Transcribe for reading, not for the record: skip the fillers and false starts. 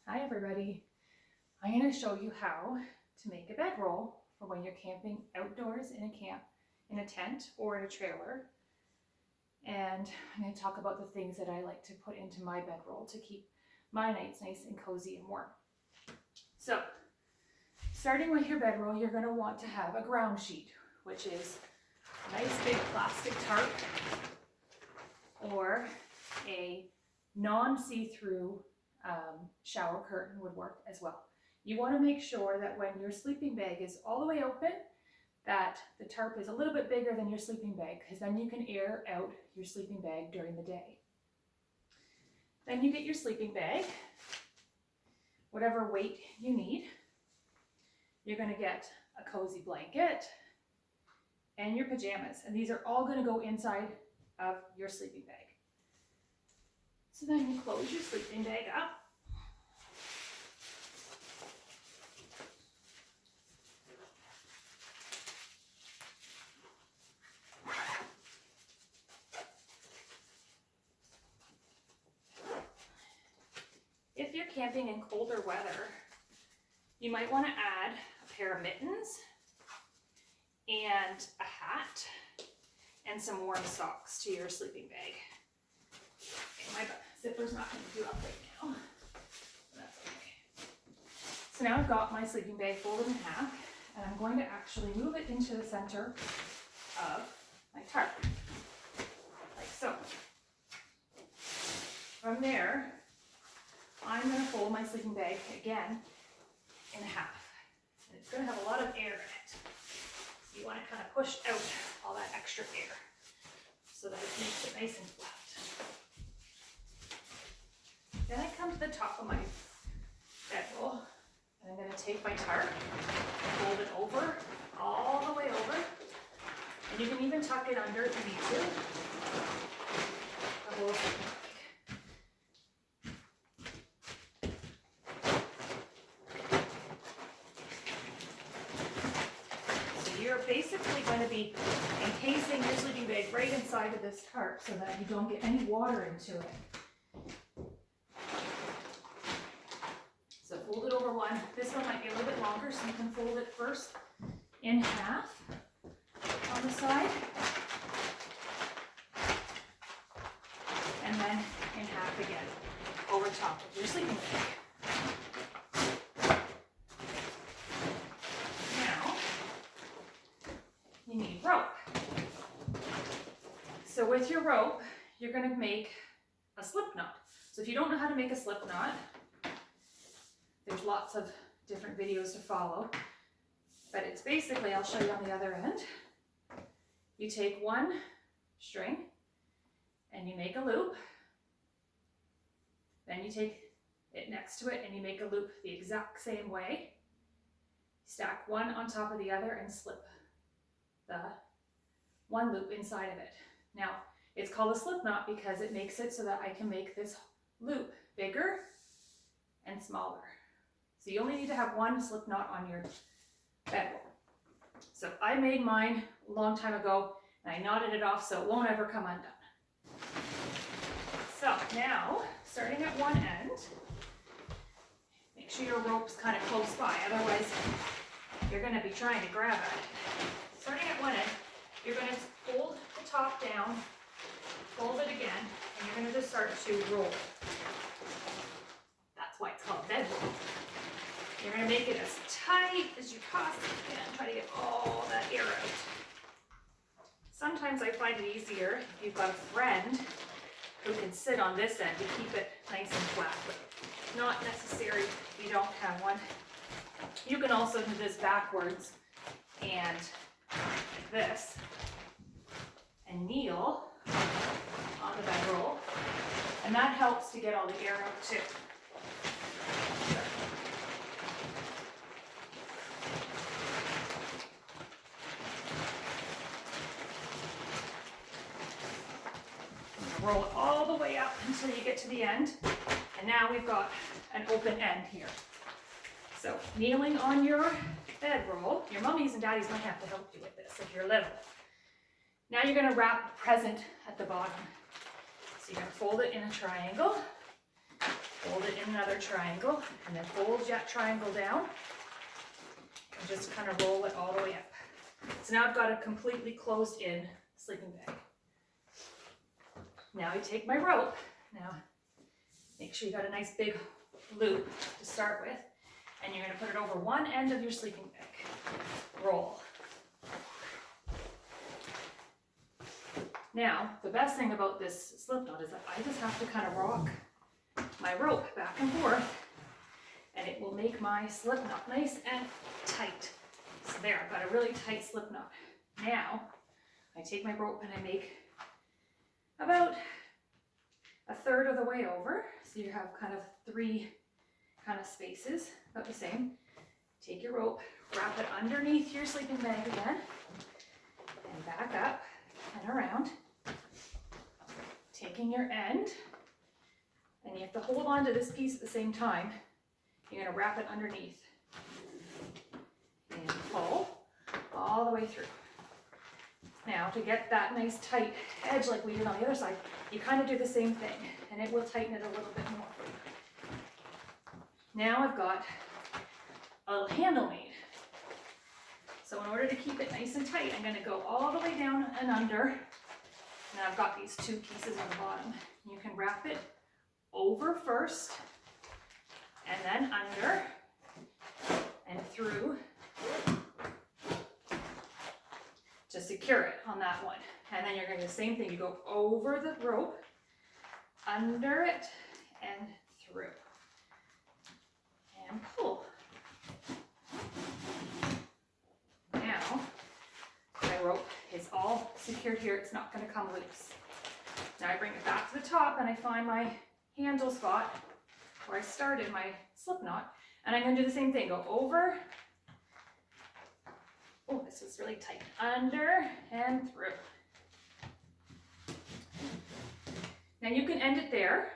Hi everybody. I'm going to show you how to make a bedroll for when you're camping outdoors in a tent or in a trailer. And I'm going to talk about the things that I like to put into my bedroll to keep my nights nice and cozy and warm. So, starting with your bedroll, you're going to want to have a ground sheet, which is a nice big plastic tarp or a non-see-through shower curtain would work as well. You want to make sure that when your sleeping bag is all the way open, that the tarp is a little bit bigger than your sleeping bag, because then you can air out your sleeping bag during the day. Then you get your sleeping bag, whatever weight you need. You're going to get a cozy blanket and your pajamas, and these are all going to go inside of your sleeping bag. So then you close your sleeping bag up. If you're camping in colder weather, you might want to add a pair of mittens and a hat and some warm socks to your sleeping bag. Okay, my zipper's not going to do up right now, so that's okay. So now I've got my sleeping bag folded in half, and I'm going to actually move it into the center of my tarp, like so. From there, I'm going to fold my sleeping bag again in half, and it's going to have a lot of air in it. So you want to kind of push out all that extra air so that it makes it nice and flat. Then I come to the top of my bedroll, and I'm going to take my tarp, fold it over, all the way over, and you can even tuck it under if you need to. The whole thing. You're basically going to be encasing your sleeping bag right inside of this tarp so that you don't get any water into it. So fold it over one. This one might be a little bit longer, so you can fold it first in half on the side, and then in half again over top of your sleeping bag. You need rope. So with your rope, you're going to make a slip knot. So if you don't know how to make a slip knot, there's lots of different videos to follow. But it's basically, I'll show you on the other end. You take one string and you make a loop. Then you take it next to it and you make a loop the exact same way. Stack one on top of the other and slip the one loop inside of it. Now, it's called a slip knot because it makes it so that I can make this loop bigger and smaller. So you only need to have one slip knot on your bedroll. So I made mine a long time ago, and I knotted it off so it won't ever come undone. So now, starting at one end, make sure your rope's kind of close by, otherwise you're going to be trying to grab at it. Starting at one end, you're going to fold the top down, fold it again, and you're going to just start to roll. That's why it's called bedroll. You're going to make it as tight as you possibly can, try to get all that air out. Sometimes I find it easier if you've got a friend who can sit on this end to keep it nice and flat, but not necessary if you don't have one. You can also do this backwards and like this, and kneel on the bedroll, and that helps to get all the air out too. Roll it all the way up until you get to the end, and now we've got an open end here. So kneeling on your bedroll, your mummies and daddies might have to help you with this if you're little. Now you're going to wrap the present at the bottom. So you're going to fold it in a triangle, Fold it in another triangle, and then fold that triangle down, and just kind of roll it all the way up. So now I've got a completely closed in sleeping bag. Now I take my rope. Now make sure you got a nice big loop to start with, and you're going to put it over one end of your sleeping bag. Roll. Now, the best thing about this slip knot is that I just have to kind of rock my rope back and forth, and it will make my slip knot nice and tight. So there, I've got a really tight slip knot. Now, I take my rope and I make about a third of the way over. So you have kind of 3 kind of spaces, about the same. Take your rope, wrap it underneath your sleeping bag again, and back up and around. Taking your end, and you have to hold on to this piece at the same time. You're going to wrap it underneath and pull all the way through. Now, to get that nice tight edge like we did on the other side, you kind of do the same thing, and it will tighten it a little bit more for you. Now I've got a little handle made. So in order to keep it nice and tight, I'm going to go all the way down and under. And I've got these 2 pieces on the bottom. You can wrap it over first, and then under, and through to secure it on that one. And then you're going to do the same thing. You go over the rope, under it, and through. And pull. Now, my rope is all secured here. It's not going to come loose. Now I bring it back to the top, and I find my handle spot where I started my slip knot, and I'm going to do the same thing. Go over. Oh, this is really tight. Under and through. Now you can end it there